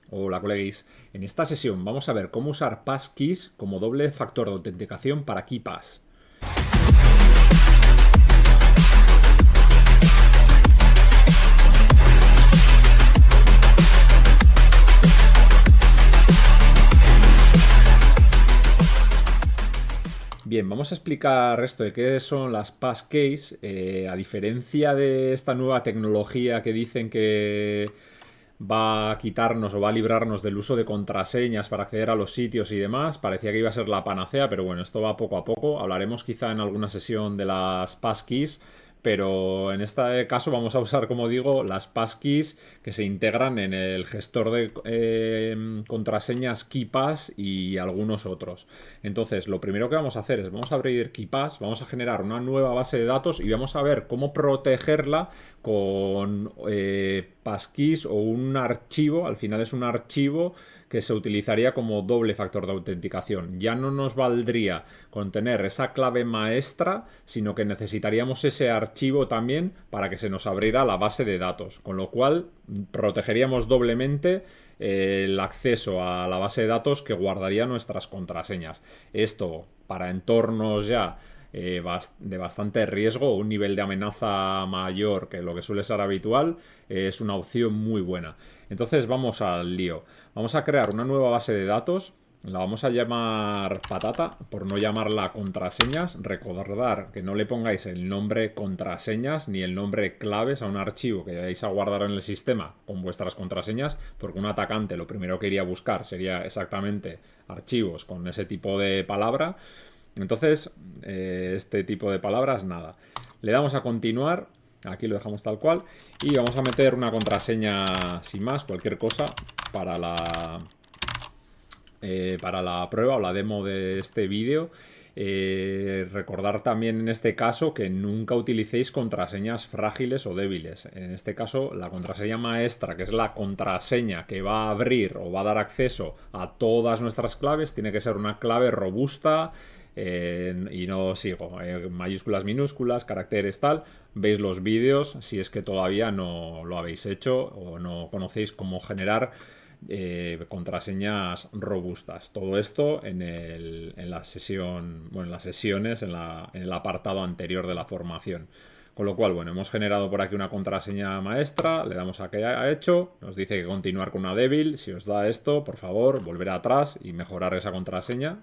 Hola, coleguis. En esta sesión vamos a ver cómo usar passkeys como doble factor de autenticación para KeePass. Bien, vamos a explicar esto de qué son las passkeys. A diferencia de esta nueva tecnología que dicen que va a quitarnos o va a librarnos del uso de contraseñas para acceder a los sitios y demás, parecía que iba a ser la panacea, pero bueno, esto va poco a poco. Hablaremos quizá en alguna sesión de las passkeys, pero en este caso vamos a usar, como digo, las passkeys que se integran en el gestor de contraseñas KeePass y algunos otros. Entonces, lo primero que vamos a hacer es vamos a abrir KeePass, vamos a generar una nueva base de datos y vamos a ver cómo protegerla con passkeys o un archivo. Al final es un archivo que se utilizaría como doble factor de autenticación. Ya no nos valdría con tener esa clave maestra, sino que necesitaríamos ese archivo también para que se nos abriera la base de datos, con lo cual protegeríamos doblemente el acceso a la base de datos que guardaría nuestras contraseñas. Esto para entornos ya de bastante riesgo o un nivel de amenaza mayor que lo que suele ser habitual, es una opción muy buena. Entonces vamos al lío. Vamos a crear una nueva base de datos. La vamos a llamar patata, por no llamarla contraseñas. Recordar que no le pongáis el nombre contraseñas ni el nombre claves a un archivo que vayáis a guardar en el sistema con vuestras contraseñas, porque un atacante lo primero que iría a buscar sería exactamente archivos con ese tipo de palabra. Entonces, este tipo de palabras, nada. Le damos a continuar, aquí lo dejamos tal cual, y vamos a meter una contraseña sin más, cualquier cosa, para la prueba o la demo de este vídeo. Recordar también en este caso que nunca utilicéis contraseñas frágiles o débiles. En este caso, la contraseña maestra, que es la contraseña que va a abrir o va a dar acceso a todas nuestras claves, tiene que ser una clave robusta. Y no sigo mayúsculas, minúsculas, caracteres, tal. Veis los vídeos si es que todavía no lo habéis hecho o no conocéis cómo generar contraseñas robustas. Todo esto en la sesión, bueno, en las sesiones, en el apartado anterior de la formación. Con lo cual, bueno, hemos generado por aquí una contraseña maestra, le damos a que ha hecho, nos dice que continuar con una débil. Si os da esto, por favor, volver atrás y mejorar esa contraseña.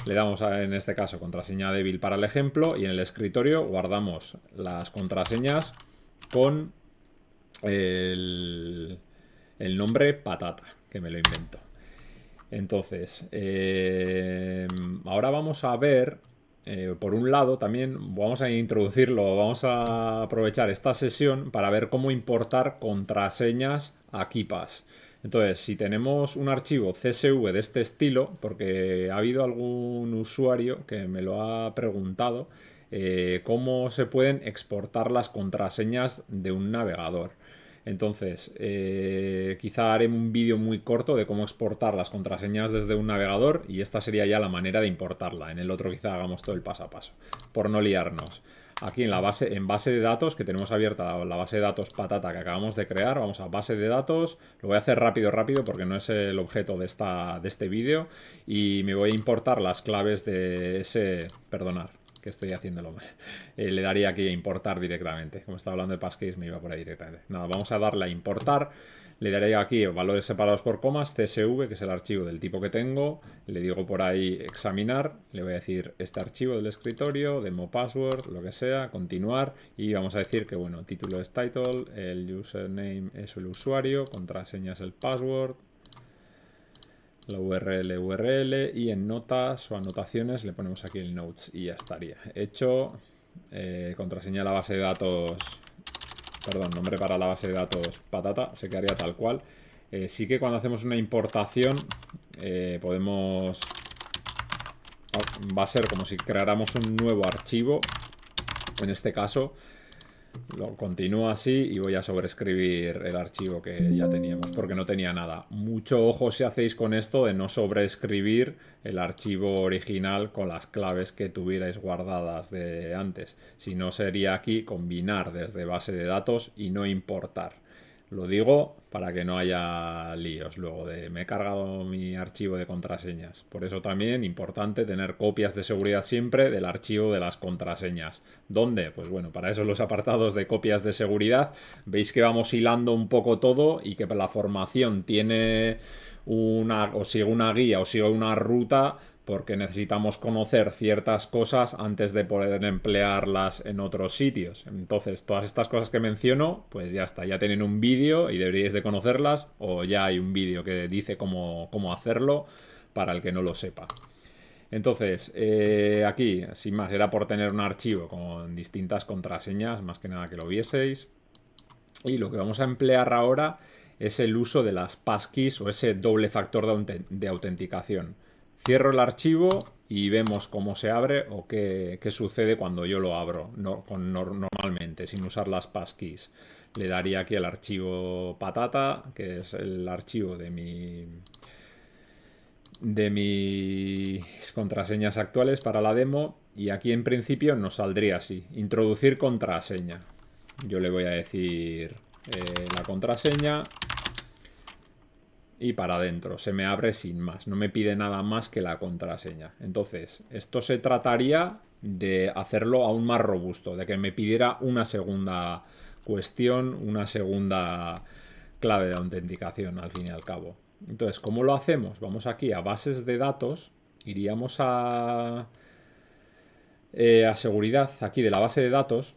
Le damos en este caso contraseña débil para el ejemplo y en el escritorio guardamos las contraseñas con el nombre patata, que me lo invento. Entonces, ahora vamos a ver, por un lado también vamos a introducirlo, vamos a aprovechar esta sesión para ver cómo importar contraseñas a KeePass. Entonces, si tenemos un archivo CSV de este estilo, porque ha habido algún usuario que me lo ha preguntado, cómo se pueden exportar las contraseñas de un navegador. Entonces, quizá haré un vídeo muy corto de cómo exportar las contraseñas desde un navegador y esta sería ya la manera de importarla. En el otro quizá hagamos todo el paso a paso, por no liarnos. Aquí en base de datos, que tenemos abierta la base de datos patata que acabamos de crear, vamos a base de datos. Lo voy a hacer rápido porque no es el objeto de este vídeo. Y me voy a importar las claves de ese... Perdonar, que estoy haciéndolo mal. Le daría aquí a importar directamente. Como estaba hablando de passkeys, me iba por ahí directamente. Nada, vamos a darle a importar. Le daré aquí valores separados por comas, CSV, que es el archivo del tipo que tengo. Le digo por ahí examinar. Le voy a decir este archivo del escritorio, demo password, lo que sea, continuar. Y vamos a decir que, bueno, título es title, el username es el usuario, contraseña es el password, la URL y en notas o anotaciones le ponemos aquí el notes y ya estaría hecho. Contraseña de la base de datos, perdón, nombre para la base de datos patata, se quedaría tal cual. Sí que cuando hacemos una importación podemos, va a ser como si creáramos un nuevo archivo. En este caso lo continúo así y voy a sobreescribir el archivo que ya teníamos porque no tenía nada. Mucho ojo si hacéis con esto de no sobreescribir el archivo original con las claves que tuvierais guardadas de antes. Si no, sería aquí combinar desde base de datos y no importar. Lo digo para que no haya líos luego de me he cargado mi archivo de contraseñas. Por eso también importante tener copias de seguridad siempre del archivo de las contraseñas. ¿Dónde? Pues bueno, para eso los apartados de copias de seguridad. Veis que vamos hilando un poco todo y que la formación tiene o sigue una guía o sigue una ruta porque necesitamos conocer ciertas cosas antes de poder emplearlas en otros sitios. Entonces, todas estas cosas que menciono, pues ya está, ya tienen un vídeo y deberíais de conocerlas, o ya hay un vídeo que dice cómo hacerlo para el que no lo sepa. Entonces, aquí, sin más, era por tener un archivo con distintas contraseñas, más que nada que lo vieseis. Y lo que vamos a emplear ahora es el uso de las passkeys o ese doble factor de autenticación. Cierro el archivo y vemos cómo se abre o qué sucede cuando yo lo abro normalmente, sin usar las passkeys. Le daría aquí al archivo patata, que es el archivo de mis contraseñas actuales para la demo, y aquí en principio nos saldría así: introducir contraseña. Yo le voy a decir la contraseña y para adentro. Se me abre sin más. No me pide nada más que la contraseña. Entonces, esto se trataría de hacerlo aún más robusto, de que me pidiera una segunda cuestión, una segunda clave de autenticación al fin y al cabo. Entonces, ¿cómo lo hacemos? Vamos aquí a bases de datos, iríamos a seguridad aquí de la base de datos.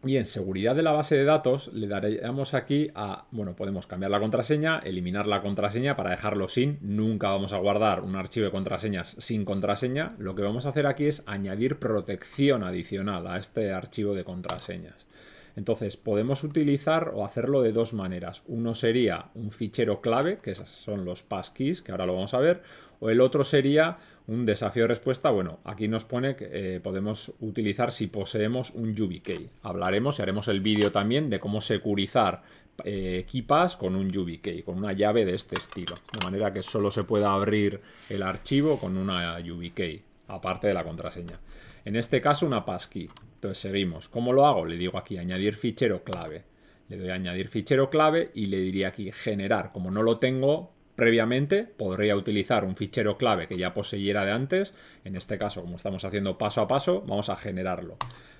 Y en seguridad de la base de datos le daríamos aquí a, bueno, podemos cambiar la contraseña, eliminar la contraseña para dejarlo sin. Nunca vamos a guardar un archivo de contraseñas sin contraseña. Lo que vamos a hacer aquí es añadir protección adicional a este archivo de contraseñas. Entonces podemos utilizar o hacerlo de dos maneras. Uno sería un fichero clave, que son los passkeys, que ahora lo vamos a ver, o el otro sería un desafío de respuesta. Bueno, aquí nos pone que podemos utilizar si poseemos un YubiKey. Hablaremos y haremos el vídeo también de cómo securizar KeePass con un YubiKey, con una llave de este estilo, de manera que solo se pueda abrir el archivo con una YubiKey, aparte de la contraseña. En este caso una passkey. Entonces seguimos. ¿Cómo lo hago? Le digo aquí añadir fichero clave. Le doy a añadir fichero clave y le diría aquí generar. Como no lo tengo previamente, podría utilizar un fichero clave que ya poseyera de antes. En este caso, como estamos haciendo paso a paso, vamos a generarlo.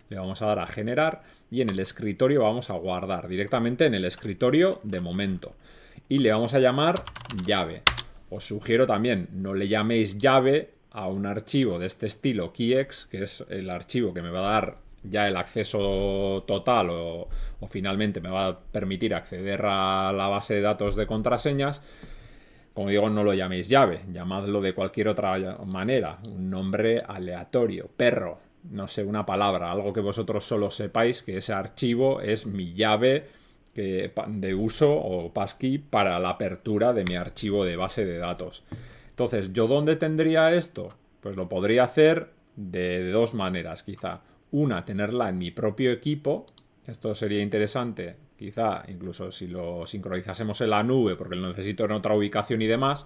Le vamos a dar a generar y en el escritorio vamos a guardar directamente en el escritorio de momento. Y le vamos a llamar llave. Os sugiero también, no le llaméis llave a un archivo de este estilo keyx, que es el archivo que me va a dar ya el acceso total o finalmente me va a permitir acceder a la base de datos de contraseñas. Como digo, no lo llaméis llave, llamadlo de cualquier otra manera, un nombre aleatorio, perro, no sé, una palabra, algo que vosotros solo sepáis que ese archivo es mi llave de uso o passkey para la apertura de mi archivo de base de datos. Entonces, ¿yo dónde tendría esto? Pues lo podría hacer de dos maneras, quizá. Una, tenerla en mi propio equipo. Esto sería interesante, quizá incluso si lo sincronizásemos en la nube, porque lo necesito en otra ubicación y demás.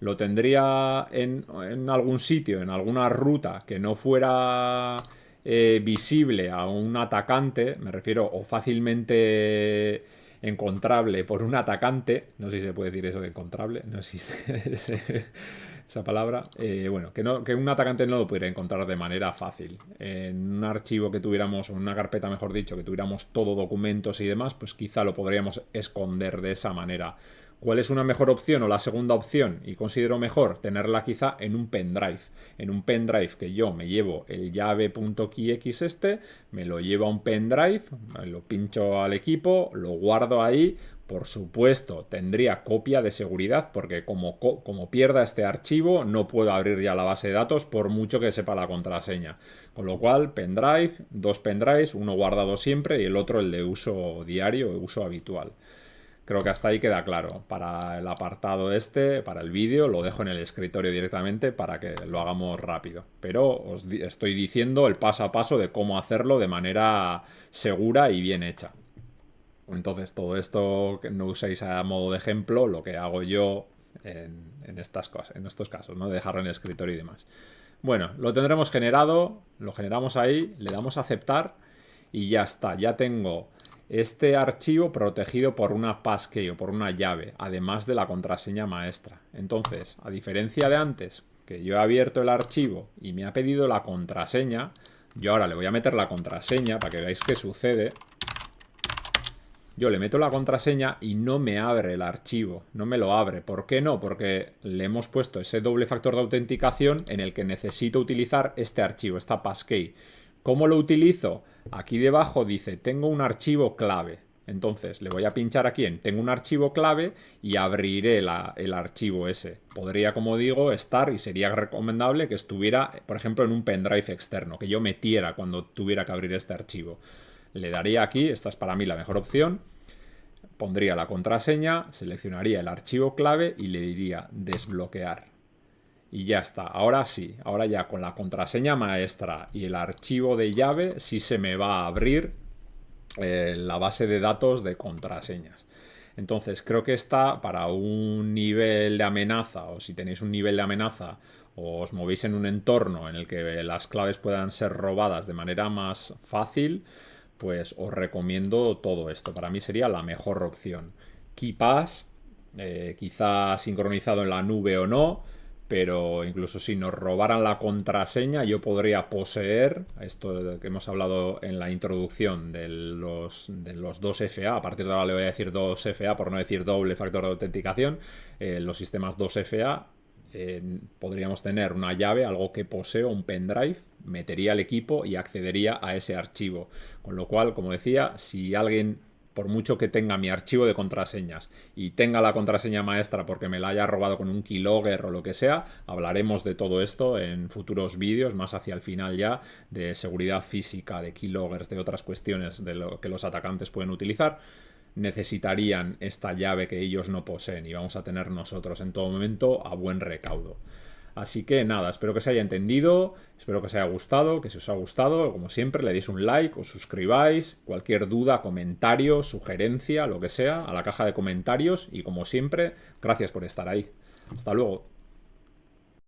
Lo tendría en algún sitio, en alguna ruta que no fuera visible a un atacante, me refiero, o fácilmente encontrable por un atacante. No sé si se puede decir eso de encontrable, no existe esa palabra. Bueno, que un atacante no lo pudiera encontrar de manera fácil. En un archivo que tuviéramos, o en una carpeta mejor dicho, que tuviéramos todo documentos y demás, pues quizá lo podríamos esconder de esa manera. ¿Cuál es una mejor opción o la segunda opción? Y considero mejor tenerla quizá en un pendrive. En un pendrive que yo me llevo el llave.keyx este, me lo llevo a un pendrive, lo pincho al equipo, lo guardo ahí. Por supuesto, tendría copia de seguridad porque como pierda este archivo no puedo abrir ya la base de datos por mucho que sepa la contraseña. Con lo cual, pendrive, dos pendrives, uno guardado siempre y el otro el de uso diario o uso habitual. Creo que hasta ahí queda claro. Para el apartado este, para el vídeo, lo dejo en el escritorio directamente para que lo hagamos rápido. Pero os estoy diciendo el paso a paso de cómo hacerlo de manera segura y bien hecha. Entonces, todo esto que no uséis a modo de ejemplo, lo que hago yo en estas cosas, en estos casos, ¿no? Dejarlo en el escritorio y demás. Bueno, lo tendremos generado, lo generamos ahí, le damos a aceptar y ya está. Ya tengo este archivo protegido por una passkey o por una llave, además de la contraseña maestra. Entonces, a diferencia de antes, que yo he abierto el archivo y me ha pedido la contraseña, yo ahora le voy a meter la contraseña para que veáis qué sucede. Yo le meto la contraseña y no me abre el archivo, no me lo abre. ¿Por qué no? Porque le hemos puesto ese doble factor de autenticación en el que necesito utilizar este archivo, esta passkey. ¿Cómo lo utilizo? Aquí debajo dice, tengo un archivo clave. Entonces, le voy a pinchar aquí en tengo un archivo clave y abriré el archivo ese. Podría, como digo, estar y sería recomendable que estuviera, por ejemplo, en un pendrive externo, que yo metiera cuando tuviera que abrir este archivo. Le daría aquí, esta es para mí la mejor opción, pondría la contraseña, seleccionaría el archivo clave y le diría desbloquear. Y ya está, ahora sí, ahora ya con la contraseña maestra y el archivo de llave sí se me va a abrir la base de datos de contraseñas. Entonces creo que está para un nivel de amenaza, o si tenéis un nivel de amenaza o os movéis en un entorno en el que las claves puedan ser robadas de manera más fácil, pues os recomiendo todo esto. Para mí sería la mejor opción. KeePass, quizá sincronizado en la nube o no, pero incluso si nos robaran la contraseña, yo podría poseer, esto que hemos hablado en la introducción de los 2FA, a partir de ahora le voy a decir 2FA por no decir doble factor de autenticación, los sistemas 2FA, podríamos tener una llave, algo que poseo, un pendrive, metería el equipo y accedería a ese archivo. Con lo cual, como decía, si alguien, por mucho que tenga mi archivo de contraseñas y tenga la contraseña maestra porque me la haya robado con un keylogger o lo que sea, hablaremos de todo esto en futuros vídeos, más hacia el final ya, de seguridad física, de keyloggers, de otras cuestiones de lo que los atacantes pueden utilizar. Necesitarían esta llave que ellos no poseen y vamos a tener nosotros en todo momento a buen recaudo. Así que nada, espero que se haya entendido, espero que os haya gustado, que si os ha gustado, como siempre, le deis un like, os suscribáis, cualquier duda, comentario, sugerencia, lo que sea, a la caja de comentarios y como siempre, gracias por estar ahí. Hasta luego.